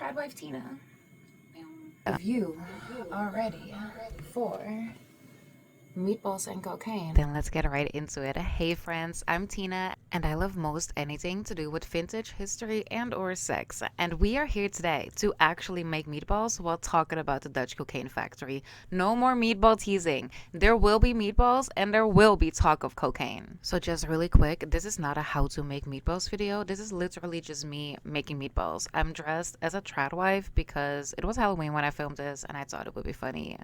Tradwife Tina. If you are ready for meatballs and cocaine, Then let's get right into it. Hey friends, I'm Tina and I love most anything to do with vintage, history and or sex. And we are here today to actually make meatballs while talking about the Dutch cocaine factory. No more meatball teasing. There will be meatballs and there will be talk of cocaine. So just really quick, this is not a how to make meatballs video. This is literally just me making meatballs. I'm dressed as a trad wife because it was Halloween when I filmed this and I thought it would be funny.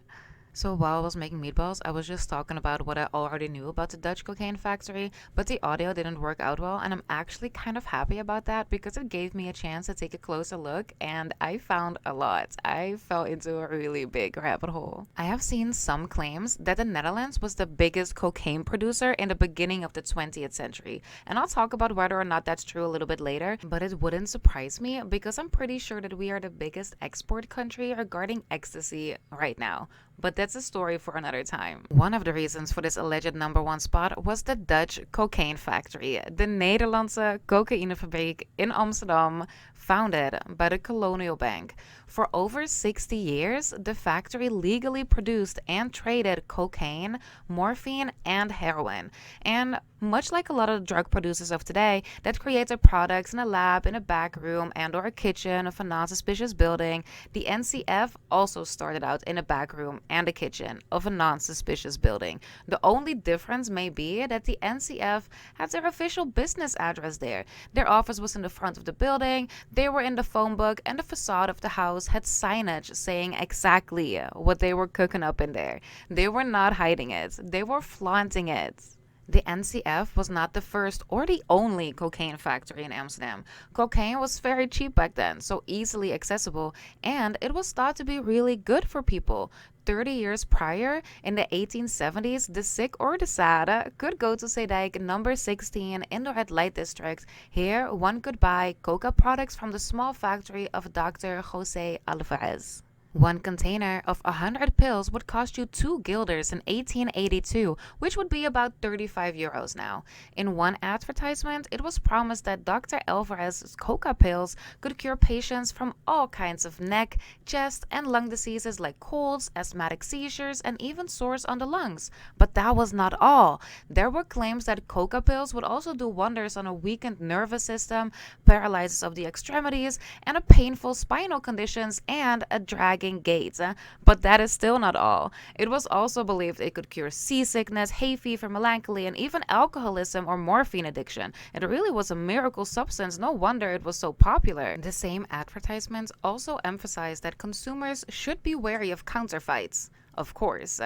So while I was making meatballs, I was just talking about what I already knew about the Dutch cocaine factory, but the audio didn't work out well, and I'm actually kind of happy about that because it gave me a chance to take a closer look, and I found a lot. I fell into a really big rabbit hole. I have seen some claims that the Netherlands was the biggest cocaine producer in the beginning of the 20th century, and I'll talk about whether or not that's true a little bit later, but it wouldn't surprise me because I'm pretty sure that we are the biggest export country regarding ecstasy right now. But that's a story for another time. One of the reasons for this alleged number one spot was the Dutch cocaine factory, the Nederlandse cocaïnefabriek in Amsterdam, founded by the Colonial Bank. For over 60 years, the factory legally produced and traded cocaine, morphine, and heroin. And much like a lot of the drug producers of today that created products in a lab, in a back room, and or a kitchen of a non-suspicious building, the NCF also started out in a back room and a kitchen of a non-suspicious building. The only difference may be that the NCF had their official business address there. Their office was in the front of the building, they were in the phone book, and the facade of the house had signage saying exactly what they were cooking up in there. They were not hiding it, they were flaunting it. The NCF was not the first or the only cocaine factory in Amsterdam. Cocaine was very cheap back then, so easily accessible, and it was thought to be really good for people. 30 years prior, in the 1870s, the sick or the sad could go to Zeedijk number 16 in the red light district. Here, one could buy coca products from the small factory of Dr. Jose Alvarez. One container of 100 pills would cost you 2 guilders in 1882, which would be about 35 euros now. In one advertisement, it was promised that Dr. Alvarez's coca pills could cure patients from all kinds of neck, chest, and lung diseases like colds, asthmatic seizures, and even sores on the lungs. But that was not all. There were claims that coca pills would also do wonders on a weakened nervous system, paralysis of the extremities, and a painful spinal conditions, and a dragging gait. But that is still not all. It was also believed it could cure seasickness, hay fever, melancholy, and even alcoholism or morphine addiction. It really was a miracle substance. No wonder it was so popular. The same advertisements also emphasized that consumers should be wary of counterfeits. Of course,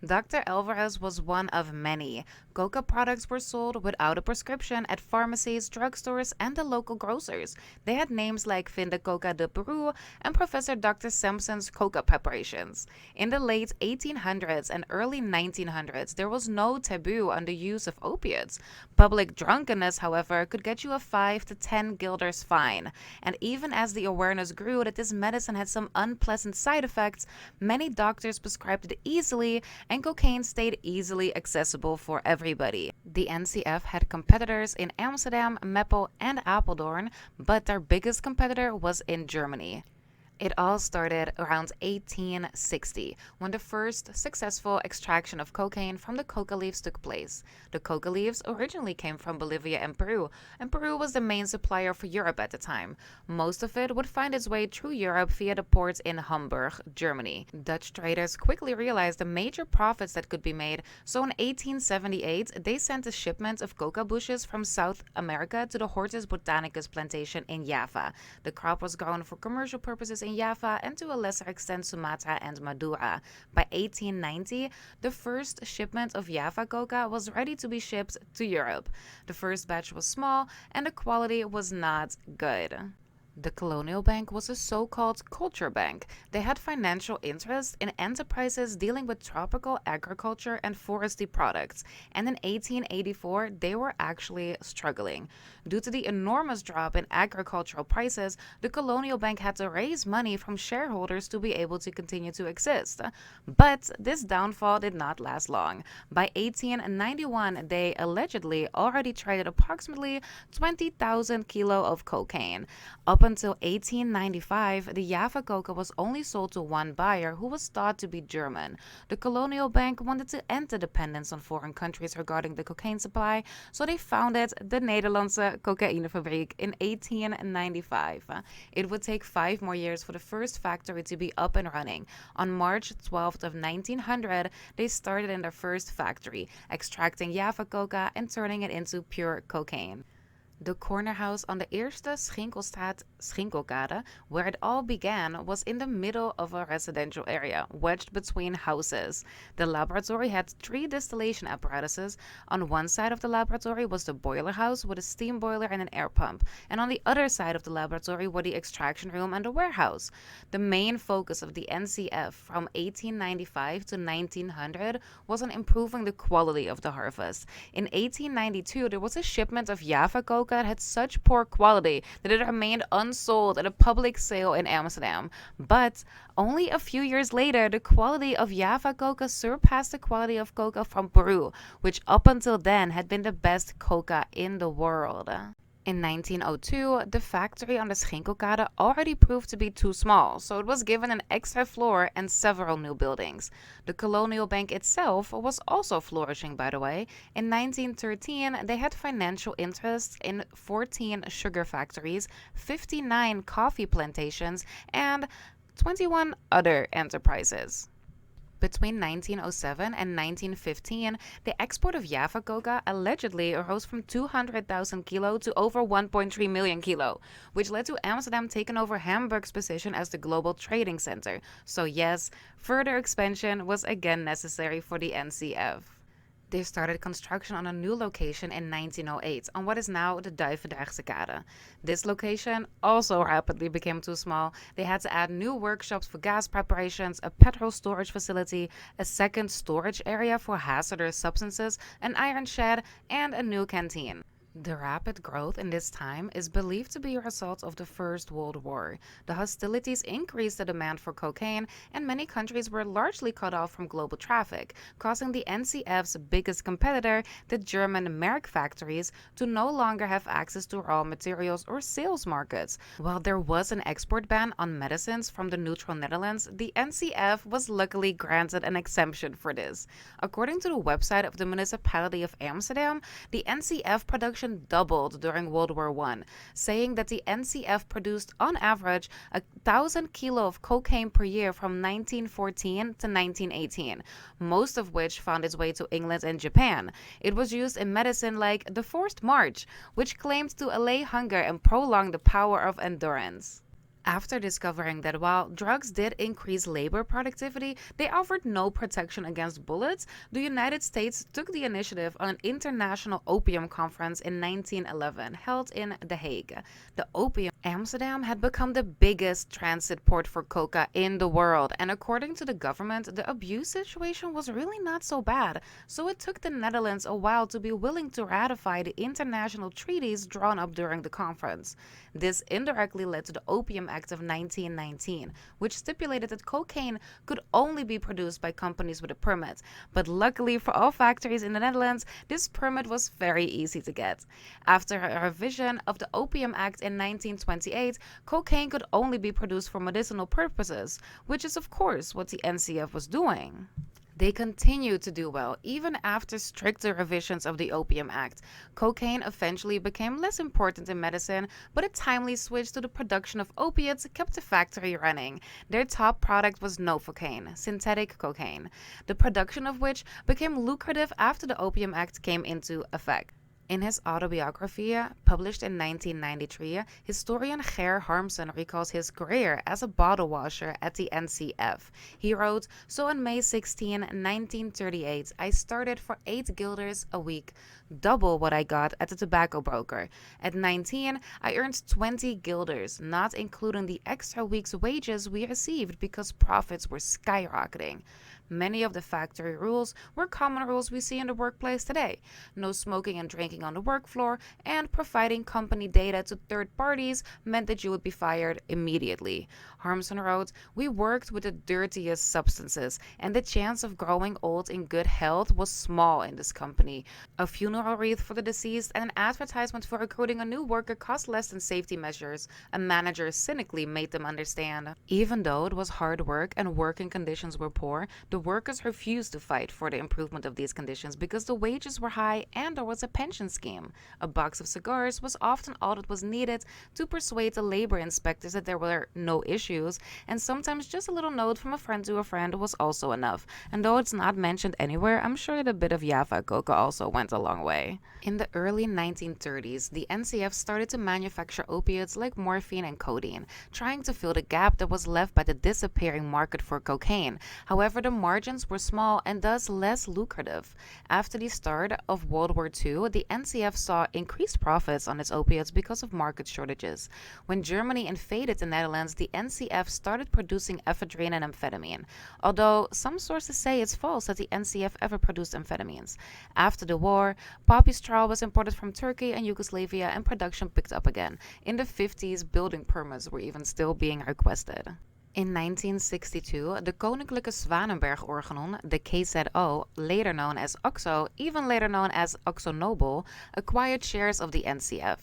Dr. Alvarez was one of many. Coca products were sold without a prescription at pharmacies, drugstores, and the local grocers. They had names like Vinde Coca de Peru and Professor Dr. Sampson's coca preparations. In the late 1800s and early 1900s, there was no taboo on the use of opiates. Public drunkenness, however, could get you a 5 to 10 guilders fine. And even as the awareness grew that this medicine had some unpleasant side effects, many doctors prescribed it easily, and cocaine stayed easily accessible for everybody. The NCF had competitors in Amsterdam, Meppel, and Apeldoorn, but their biggest competitor was in Germany. It all started around 1860 when the first successful extraction of cocaine from the coca leaves took place. The coca leaves originally came from Bolivia and Peru was the main supplier for Europe at the time. Most of it would find its way through Europe via the ports in Hamburg, Germany. Dutch traders quickly realized the major profits that could be made, so in 1878 they sent a shipment of coca bushes from South America to the Hortus botanicus plantation in Java. The crop was grown for commercial purposes in Java and to a lesser extent Sumatra and Madura. By 1890, the first shipment of Java coca was ready to be shipped to Europe. The first batch was small and the quality was not good. The Colonial Bank was a so-called culture bank. They had financial interest in enterprises dealing with tropical agriculture and forestry products, and in 1884 they were actually struggling. Due to the enormous drop in agricultural prices, the Colonial Bank had to raise money from shareholders to be able to continue to exist. But this downfall did not last long. By 1891, they allegedly already traded approximately 20,000 kilo of cocaine. Up until 1895, the Java coca was only sold to one buyer who was thought to be German. The colonial bank wanted to end the dependence on foreign countries regarding the cocaine supply, so they founded the Nederlandse Cocaïnefabriek in 1895. It would take 5 more years for the first factory to be up and running. On March 12th of 1900, they started in their first factory, extracting Java coca and turning it into pure cocaine. The corner house on the Eerste Schinkelstraat Schinkelkade, where it all began, was in the middle of a residential area, wedged between houses. The laboratory had 3 distillation apparatuses. On one side of the laboratory was the boiler house with a steam boiler and an air pump, and on the other side of the laboratory were the extraction room and the warehouse. The main focus of the NCF from 1895 to 1900 was on improving the quality of the harvest. In 1892, there was a shipment of Java coca that had such poor quality that it remained unsold at a public sale in Amsterdam. But only a few years later, the quality of Java coca surpassed the quality of coca from Peru, which up until then had been the best coca in the world. In 1902, the factory on the Schinkelkade already proved to be too small, so it was given an extra floor and several new buildings. The colonial bank itself was also flourishing, by the way. In 1913, they had financial interests in 14 sugar factories, 59 coffee plantations, and 21 other enterprises. Between 1907 and 1915, the export of Java coca allegedly rose from 200,000 kilo to over 1.3 million kilo, which led to Amsterdam taking over Hamburg's position as the global trading center. So yes, further expansion was again necessary for the NCF. They started construction on a new location in 1908 on what is now the Duivendrechtse Kade. This location also rapidly became too small. They had to add new workshops for gas preparations, a petrol storage facility, a second storage area for hazardous substances, an iron shed, and a new canteen. The rapid growth in this time is believed to be a result of the First World War. The hostilities increased the demand for cocaine, and many countries were largely cut off from global traffic, causing the NCF's biggest competitor, the German Merck factories, to no longer have access to raw materials or sales markets. While there was an export ban on medicines from the neutral Netherlands, the NCF was luckily granted an exemption for this. According to the website of the municipality of Amsterdam, the NCF production doubled during World War I, saying that the NCF produced on average 1,000 kilo of cocaine per year from 1914 to 1918, most of which found its way to England and Japan. It was used in medicine like the Forced March, which claimed to allay hunger and prolong the power of endurance. After discovering that while drugs did increase labor productivity, they offered no protection against bullets, the United States took the initiative on an international opium conference in 1911, held in The Hague. The opium Amsterdam had become the biggest transit port for coca in the world, and according to the government, the abuse situation was really not so bad, so it took the Netherlands a while to be willing to ratify the international treaties drawn up during the conference. This indirectly led to the Opium Act of 1919, which stipulated that cocaine could only be produced by companies with a permit. But luckily for all factories in the Netherlands, this permit was very easy to get. After a revision of the Opium Act in 1928, cocaine could only be produced for medicinal purposes, which is of course what the NCF was doing. They continued to do well, even after stricter revisions of the Opium Act. Cocaine eventually became less important in medicine, but a timely switch to the production of opiates kept the factory running. Their top product was novocaine, synthetic cocaine, the production of which became lucrative after the Opium Act came into effect. In his autobiography, published in 1993, historian Ger Harmsen recalls his career as a bottle washer at the NCF. He wrote, "So on May 16, 1938, I started for 8 guilders a week, double what I got at the tobacco broker. At 19, I earned 20 guilders, not including the extra week's wages we received because profits were skyrocketing. Many of the factory rules were common rules we see in the workplace today. No smoking and drinking sneaking on the work floor, and providing company data to third parties meant that you would be fired immediately. Harmson wrote, "We worked with the dirtiest substances, and the chance of growing old in good health was small in this company. A funeral wreath for the deceased and an advertisement for recruiting a new worker cost less than safety measures," a manager cynically made them understand. Even though it was hard work and working conditions were poor, the workers refused to fight for the improvement of these conditions because the wages were high and there was a pension scheme. A box of cigars was often all that was needed to persuade the labor inspectors that there were no issues, and sometimes just a little note from a friend to a friend was also enough. And though it's not mentioned anywhere, I'm sure that a bit of Java coca also went a long way. In the early 1930s, the NCF started to manufacture opiates like morphine and codeine, trying to fill the gap that was left by the disappearing market for cocaine. However, the margins were small and thus less lucrative. After the start of World War II, the NCF saw increased profits on its opiates because of market shortages. When Germany invaded the Netherlands, the NCF started producing ephedrine and amphetamine, although some sources say it's false that the NCF ever produced amphetamines. After the war, poppy straw was imported from Turkey and Yugoslavia and production picked up again. In the 50s, building permits were even still being requested. In 1962, the Koninklijke Zwanenberg-Organon, the KZO, later known as OXO, even later known as OxoNobel, acquired shares of the NCF.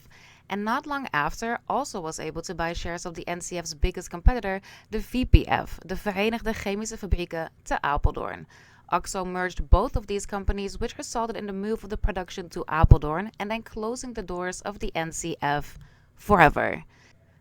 And not long after, also was able to buy shares of the NCF's biggest competitor, the VPF, de Verenigde Chemische Fabrieken, te Apeldoorn. OXO merged both of these companies, which resulted in the move of the production to Apeldoorn and then closing the doors of the NCF forever.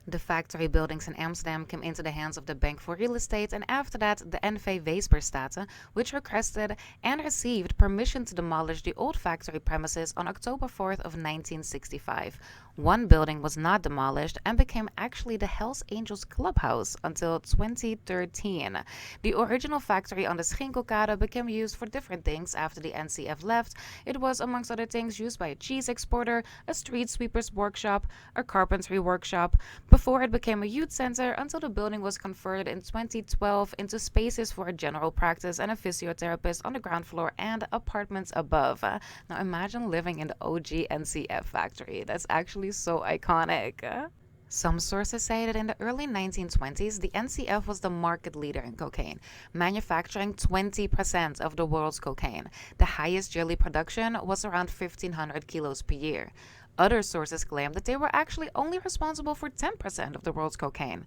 The factory buildings in Amsterdam came into the hands of the Bank for Real Estate, and after that the N.V. Weesperstaten, which requested and received permission to demolish the old factory premises on October 4th of 1965. One building was not demolished and became actually the Hells Angels Clubhouse until 2013. The original factory on the Schinkelkade became used for different things after the NCF left. It was, amongst other things, used by a cheese exporter, a street sweeper's workshop, a carpentry workshop, before it became a youth center until the building was converted in 2012 into spaces for a general practice and a physiotherapist on the ground floor and apartments above. Now imagine living in the OG NCF factory. That's actually so iconic. Some sources say that in the early 1920s, the NCF was the market leader in cocaine, manufacturing 20% of the world's cocaine. The highest yearly production was around 1,500 kilos per year. Other sources claim that they were actually only responsible for 10% of the world's cocaine.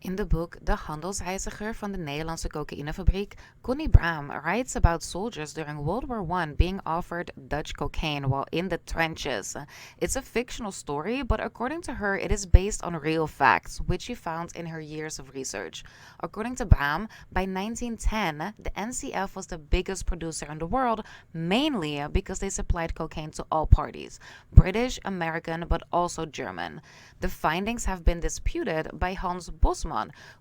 In the book De Handelsreiziger van de Nederlandse Cocaïnefabriek, Connie Braam writes about soldiers during World War I being offered Dutch cocaine while in the trenches. It's a fictional story, but according to her, it is based on real facts, which she found in her years of research. According to Braam, by 1910, the NCF was the biggest producer in the world, mainly because they supplied cocaine to all parties, British, American, but also German. The findings have been disputed by Hans Bosman,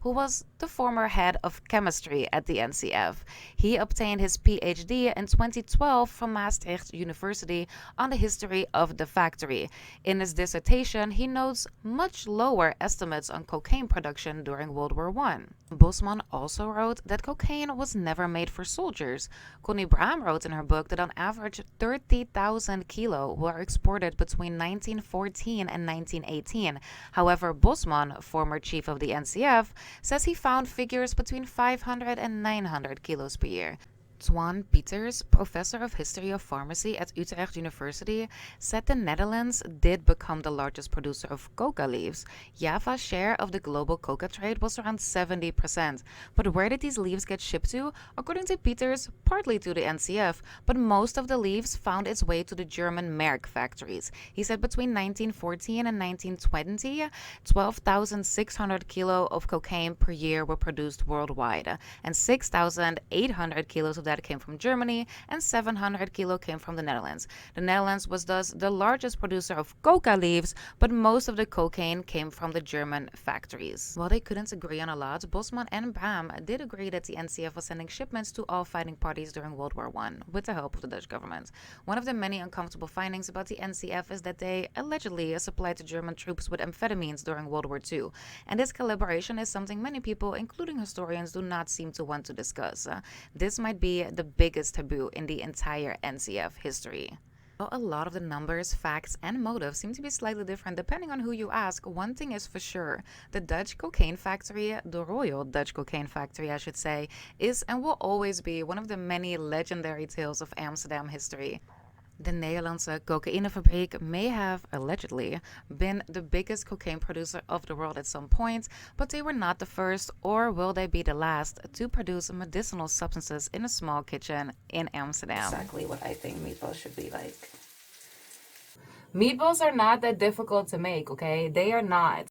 who was the former head of chemistry at the NCF. He obtained his PhD in 2012 from Maastricht University on the history of the factory. In his dissertation, he notes much lower estimates on cocaine production during World War I. Bosman also wrote that cocaine was never made for soldiers. Connie Braam wrote in her book that on average 30,000 kilo were exported between 1914 and 1918. However, Bosman, former chief of the NCF, says he found figures between 500 and 900 kilos per year. Twan Pieters, professor of history of pharmacy at Utrecht University, said the Netherlands did become the largest producer of coca leaves. Java's share of the global coca trade was around 70%. But where did these leaves get shipped to? According to Pieters, partly to the NCF, but most of the leaves found its way to the German Merck factories. He said between 1914 and 1920, 12,600 kilo of cocaine per year were produced worldwide, and 6,800 kilos of that came from Germany and 700 kilo came from the Netherlands. The Netherlands was thus the largest producer of coca leaves, but most of the cocaine came from the German factories. While they couldn't agree on a lot, Bosman and Braam did agree that the NCF was sending shipments to all fighting parties during World War I, with the help of the Dutch government. One of the many uncomfortable findings about the NCF is that they allegedly supplied the German troops with amphetamines during World War II, and this collaboration is something many people, including historians, do not seem to want to discuss. This might be the biggest taboo in the entire NCF history. While a lot of the numbers, facts, and motives seem to be slightly different depending on who you ask, one thing is for sure. The Dutch cocaine factory, the Royal Dutch Cocaine Factory, I should say, is and will always be one of the many legendary tales of Amsterdam history. The Nederlandse cocaïnefabriek may have, allegedly, been the biggest cocaine producer of the world at some point, but they were not the first, or will they be the last, to produce medicinal substances in a small kitchen in Amsterdam. Exactly what I think meatballs should be like. Meatballs are not that difficult to make, okay? They are not.